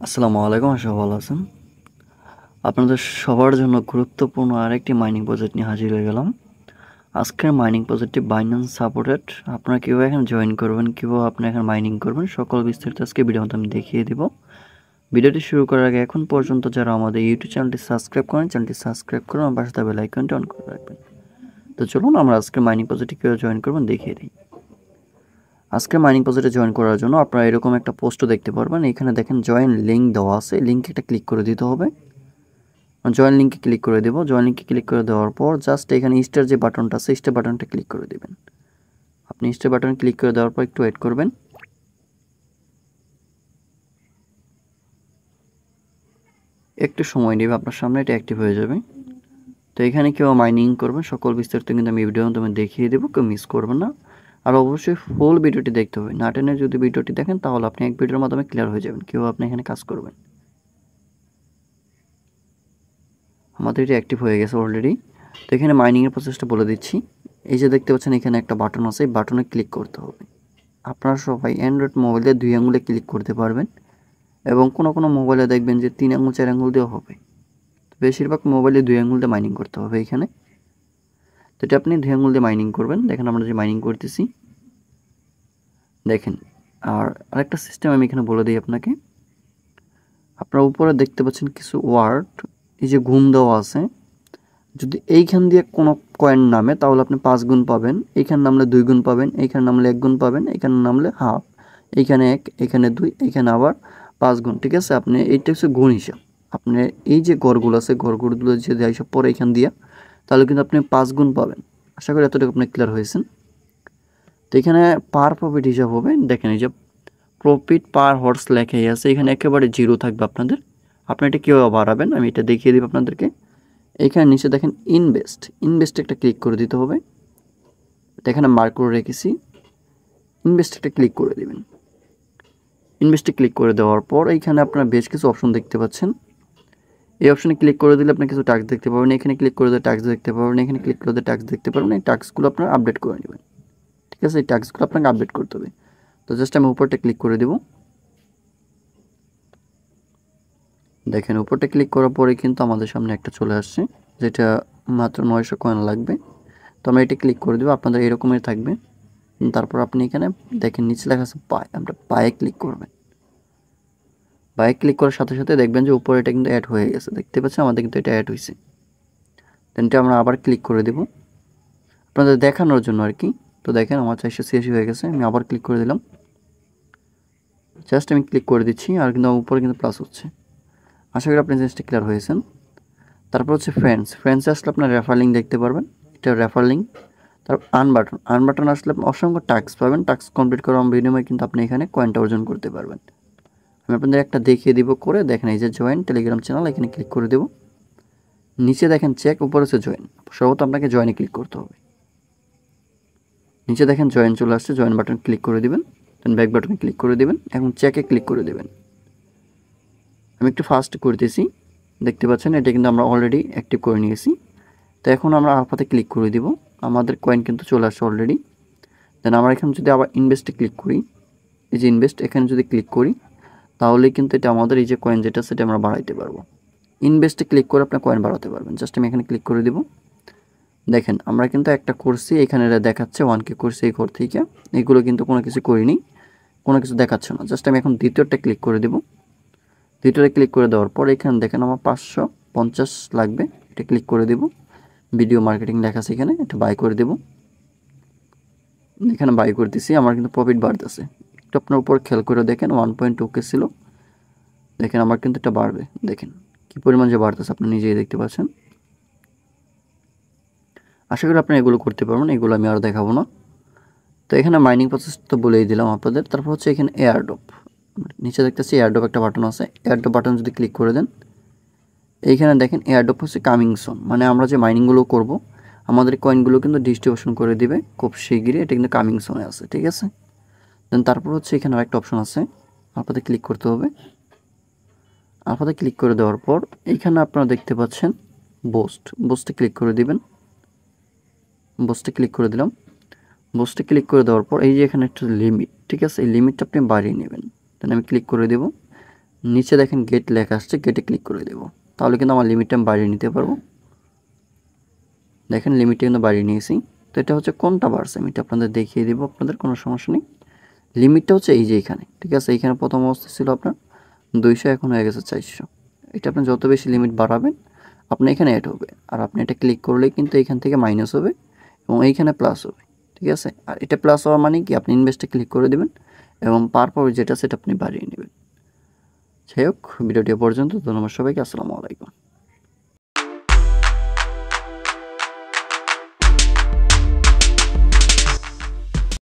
আসসালামু আলাইকুম, আশা ভালো আছেন। আপনাদের সবার জন্য গুরুত্বপূর্ণ আরেকটি মাইনিং প্রজেক্ট নিয়ে হাজির হয়ে গেলাম। আজকের মাইনিং প্রজেক্টটি বাইন্যান্স সাপোর্টেড। আপনারা কীভাবে এখানে জয়েন করবেন, কীভাবে আপনি এখানে মাইনিং করবেন, সকল বিস্তারিত আজকে ভিডিওর মধ্যে আমি দেখিয়ে দেব। ভিডিওটি শুরু করার আগে এখন পর্যন্ত যারা আমাদের ইউটিউব চ্যানেলটি সাবস্ক্রাইব করেন, চ্যানেলটি সাবস্ক্রাইব করুন, আমার পাশে বেল আইকনটি অন করে রাখবেন। তো চলুন আমরা আজকের মাইনিং প্রজেক্টটি কীভাবে জয়েন করবেন দেখিয়ে দিই। আজকে মাইনিং প্রজেক্টে জয়েন করার জন্য আপনারা এরকম একটা পোস্টও দেখতে পারবেন। এখানে দেখেন জয়েন লিঙ্ক দেওয়া আছে, লিঙ্কে একটা ক্লিক করে দিতে হবে। জয়েন লিঙ্কে ক্লিক করে দেব। জয়েন লিঙ্কে ক্লিক করে দেওয়ার পর জাস্ট এখানে স্টার যে বাটনটা আছে, স্টার বাটনটা ক্লিক করে দেবেন। আপনি স্টার বাটন ক্লিক করে দেওয়ার পর একটু ওয়েট করবেন। একটু সময় নেবে, আপনার সামনে এটা অ্যাক্টিভ হয়ে যাবে। তো এখানে কেউ মাইনিং করবেন, সকল বিস্তারিত কিন্তু আমি ভিডিওর মাধ্যমে দেখিয়ে দেবো, কেউ মিস করবেন না। আর অবশ্যই ফুল ভিডিওটি দেখতে হবে, না টেনে যদি ভিডিওটি দেখেন তাহলে আপনি এক ভিডিওর মাধ্যমে ক্লিয়ার হয়ে যাবেন কেউ আপনি এখানে কাজ করবেন। আমাদের এটা অ্যাক্টিভ হয়ে গেছে অলরেডি। তো এখানে মাইনিংয়ের প্রসেসটা বলে দিচ্ছি। এই যে দেখতে পাচ্ছেন এখানে একটা বাটন আছে, এই বাটনে ক্লিক করতে হবে। আপনারা সবাই অ্যান্ড্রয়েড মোবাইলে 2 আঙুলে ক্লিক করতে পারবেন এবং কোনো মোবাইলে দেখবেন যে 3 আঙুল 4 আঙুল দিয়েও হবে। বেশিরভাগ মোবাইলে 2 আঙুল দিয়ে মাইনিং করতে হবে এখানে। তো এটা আপনি 2 আঙুল দিয়ে মাইনিং করবেন। দেখেন আমরা যে মাইনিং করতেছি দেখেন। আর আরেকটা সিস্টেম আমি এখানে বলে দিই আপনাকে। আপনারা উপরে দেখতে পাচ্ছেন কিছু ওয়ার্ড, এই যে গুণ দেওয়া আছে। যদি এইখান দিয়ে কোনো কয়েন নামে তাহলে আপনি 5 গুণ পাবেন, এইখানে নামলে 2 গুণ পাবেন, এইখানে নামলে 1 গুণ পাবেন, এইখানে নামলে হাফ, এইখানে 1, এইখানে 2, এইখানে আবার 5 গুণ। ঠিক আছে, আপনি এইটা হচ্ছে গুণ হিসাব। আপনি এই যে ঘরগুলো আছে, ঘরগুলো যদি হিসাব পরে এইখান দিয়া তাহলে কিন্তু আপনি 5 গুণ পাবেন। আশা করি এতটুকু আপনি ক্লিয়ার হয়েছেন। তো এখানে পার প্রফিট হিসাব হবে। দেখেন এই যে প্রফিট পার হর্স লেখাই আছে, এখানে একেবারে জিরো থাকবে আপনাদের। আপনি এটা কীভাবে বাড়াবেন আমি এটা দেখিয়ে দিব আপনাদেরকে। এখানে নিচে দেখেন ইনভেস্ট একটা ক্লিক করে দিতে হবে। এখানে মার্ক করে রেখেছি, ইনভেস্ট একটা ক্লিক করে দিবেন। ইনভেস্টে ক্লিক করে দেওয়ার পর এইখানে আপনারা বেশ কিছু অপশন দেখতে পাচ্ছেন। এই অপশনে ক্লিক করে দিলে আপনি কিছু টাস্ক দেখতে পাবেন, এখানে ক্লিক করে দিলে টাস্ক দেখতে পাবেন, এখানে ক্লিক করে দিলে টাস্ক দেখতে পাবেন। এই টাস্কগুলো আপনারা আপডেট করে নেবেন। ঠিক আছে, এই টাস্কগুলো আপনাকে আপডেট করতে হবে। তো জাস্ট আমি উপরটা ক্লিক করে দেব। দেখেন উপরটা ক্লিক করার পরে কিন্তু আমাদের সামনে একটা চলে আসছে, যেটা মাত্র 900 কয়েন লাগবে। তো আমরা এটা ক্লিক করে দেবো, আপনাদের এরকমই থাকবে। তারপর আপনি এখানে দেখেন নিচে লেখা আছে বাই, আমরা বায়ে ক্লিক করবেন। বায়ে ক্লিক করার সাথে সাথে দেখবেন যে উপরে এটা কিন্তু অ্যাড হয়ে গেছে, দেখতে পাচ্ছেন আমাদের কিন্তু এটা অ্যাড হয়েছে। দেন এটা আমরা আবার ক্লিক করে দেব আপনাদের দেখানোর জন্য আর কি। তো দেখেন আমার 486 হয়ে গেছে, আমি আবার ক্লিক করে দিলাম। জাস্ট আমি ক্লিক করে দিচ্ছি আর কিন্তু উপরে কিন্তু প্লাস হচ্ছে। আশা করি আপনি জিনিসটা ক্লিয়ার হয়েছেন। তারপর হচ্ছে ফ্রেন্ডসে আসলে আপনার রেফার লিঙ্ক দেখতে পারবেন, এটা রেফার লিঙ্ক। তারপর আর্ন বাটন আসলে আপনি অসংখ্য টাস্ক পাবেন, টাস্ক কমপ্লিট করার বিনিময়ে কিন্তু আপনি এখানে কয়েনটা অর্জন করতে পারবেন। আমি আপনাদের একটা দেখিয়ে দিব করে। দেখেন এই যে জয়েন টেলিগ্রাম চ্যানেল, এখানে ক্লিক করে দেব। নিচে দেখেন চেক, উপরে হচ্ছে জয়েন। সর্বত আপনাকে জয়েনে ক্লিক করতে হবে। নিচে দেখেন জয়েন চলে আসছে, জয়েন বাটন ক্লিক করে দিবেন, দেন ব্যাক বাটনে ক্লিক করে দিবেন, এখন চেকে ক্লিক করে দেবেন। আমি একটু ফাস্ট করতেছি, দেখতে পাচ্ছেন এটা কিন্তু আমরা অলরেডি অ্যাক্টিভ করে নিয়েছি। তো এখন আমরা আলফাতে ক্লিক করে দিব, আমাদের কয়েন কিন্তু চলে আসছে অলরেডি। দেন আমরা এখানে যদি আবার ইনভেস্টে ক্লিক করি, এই যে ইনভেস্ট এখানে যদি ক্লিক করি তাহলে কিন্তু এটা আমাদের এই যে কয়েন যেটা সেটা আমরা বাড়াইতে পারবো। ইনভেস্টে ক্লিক করে আপনার কয়েন বাড়াতে পারবেন। জাস্ট আমি এখানে ক্লিক করে দেব। দেখেন আমরা কিন্তু একটা করছি, এখানে দেখাচ্ছে 1K করছি এই ঘর থেকে, এগুলো কিন্তু কোনো কিছু করিনি, কোনো কিছু দেখাচ্ছে না। জাস্ট আমি এখন দ্বিতীয়টা ক্লিক করে দেব। দ্বিতীয়টা ক্লিক করে দেওয়ার পর এখানে দেখেন আমার 550 লাগবে, এটা ক্লিক করে দেব। ভিডিও মার্কেটিং লেখা আছে এখানে, এটা বাই করে দেব। এখানে বাই করতেছি, আমার কিন্তু প্রফিট বাড়তেছে। একটু আপনার উপর খেয়াল করে দেখেন 1.2K ছিল, দেখেন আমার কিন্তু এটা বাড়বে। দেখেন কি পরিমাণ যে বাড়তেছে আপনি নিজেই দেখতে পাচ্ছেন। আশা করি আপনি এগুলো করতে পারবেন, এগুলো আমি আর দেখাবো না। তো এখানে মাইনিং প্রসেস তো বলেই দিলাম আপনাদের। তারপর হচ্ছে এখানে এয়ারড্রপ, নিচে দেখতেছি এয়ারড্রপ একটা বাটন আছে, এয়ারড্রপ বাটন যদি ক্লিক করে দেন এইখানে দেখেন এয়ারড্রপ হচ্ছে কামিং সুন, মানে আমরা যে মাইনিংগুলো করব আমাদের কয়েনগুলো কিন্তু ডিস্ট্রিবিউশন করে দিবে খুব শিগগিরই, এটা কিন্তু কামিং সুনে আছে। ঠিক আছে, দেন তারপর হচ্ছে এখানে আরেকটা অপশন আছে, আপনাদের ক্লিক করতে হবে। আপনাদের ক্লিক করে দেওয়ার পর এইখানে আপনারা দেখতে পাচ্ছেন বোস্টে ক্লিক করে দিবেন। বোস্টে ক্লিক করে দিলাম। বোস্টে ক্লিক করে দেওয়ার পর এই যে এখানে একটা লিমিট, ঠিক আছে, এই লিমিটটা আপনি বাড়িয়ে নেবেন। দেন আমি ক্লিক করে দেব। নিচে দেখেন গেট লেখা আসছে, গেটে ক্লিক করে দেব। তাহলে কিন্তু আমার লিমিটটা আমি বাড়িয়ে নিতে পারবো। দেখেন লিমিটটা কিন্তু বাড়িয়ে নিয়েছি। তো এটা হচ্ছে কোনটা বাড়ছে আমি এটা আপনাদের দেখিয়ে দিব, আপনাদের কোনো সমস্যা নেই। লিমিটটা হচ্ছে এই যে এখানে, ঠিক আছে? এইখানে প্রথম অবস্থায় ছিল আপনার 200, এখন হয়ে গেছে 400। এটা আপনি যত বেশি লিমিট বাড়াবেন আপনি এখানে অ্যাড হবে, আর আপনি এটা ক্লিক করলেই কিন্তু এখান থেকে মাইনাস হবে এবং এইখানে প্লাস হবে, ঠিক আছে? আর এটা প্লাস হওয়া মানে কি, আপনি ইনভেস্টে ক্লিক করে দেবেন এবং পারপর যেটা সেটা আপনি বাড়িয়ে নেবেন। যাই হোক, ভিডিওটি পর্যন্ত। ধন্যবাদ সবাইকে। আসসালামু আলাইকুম।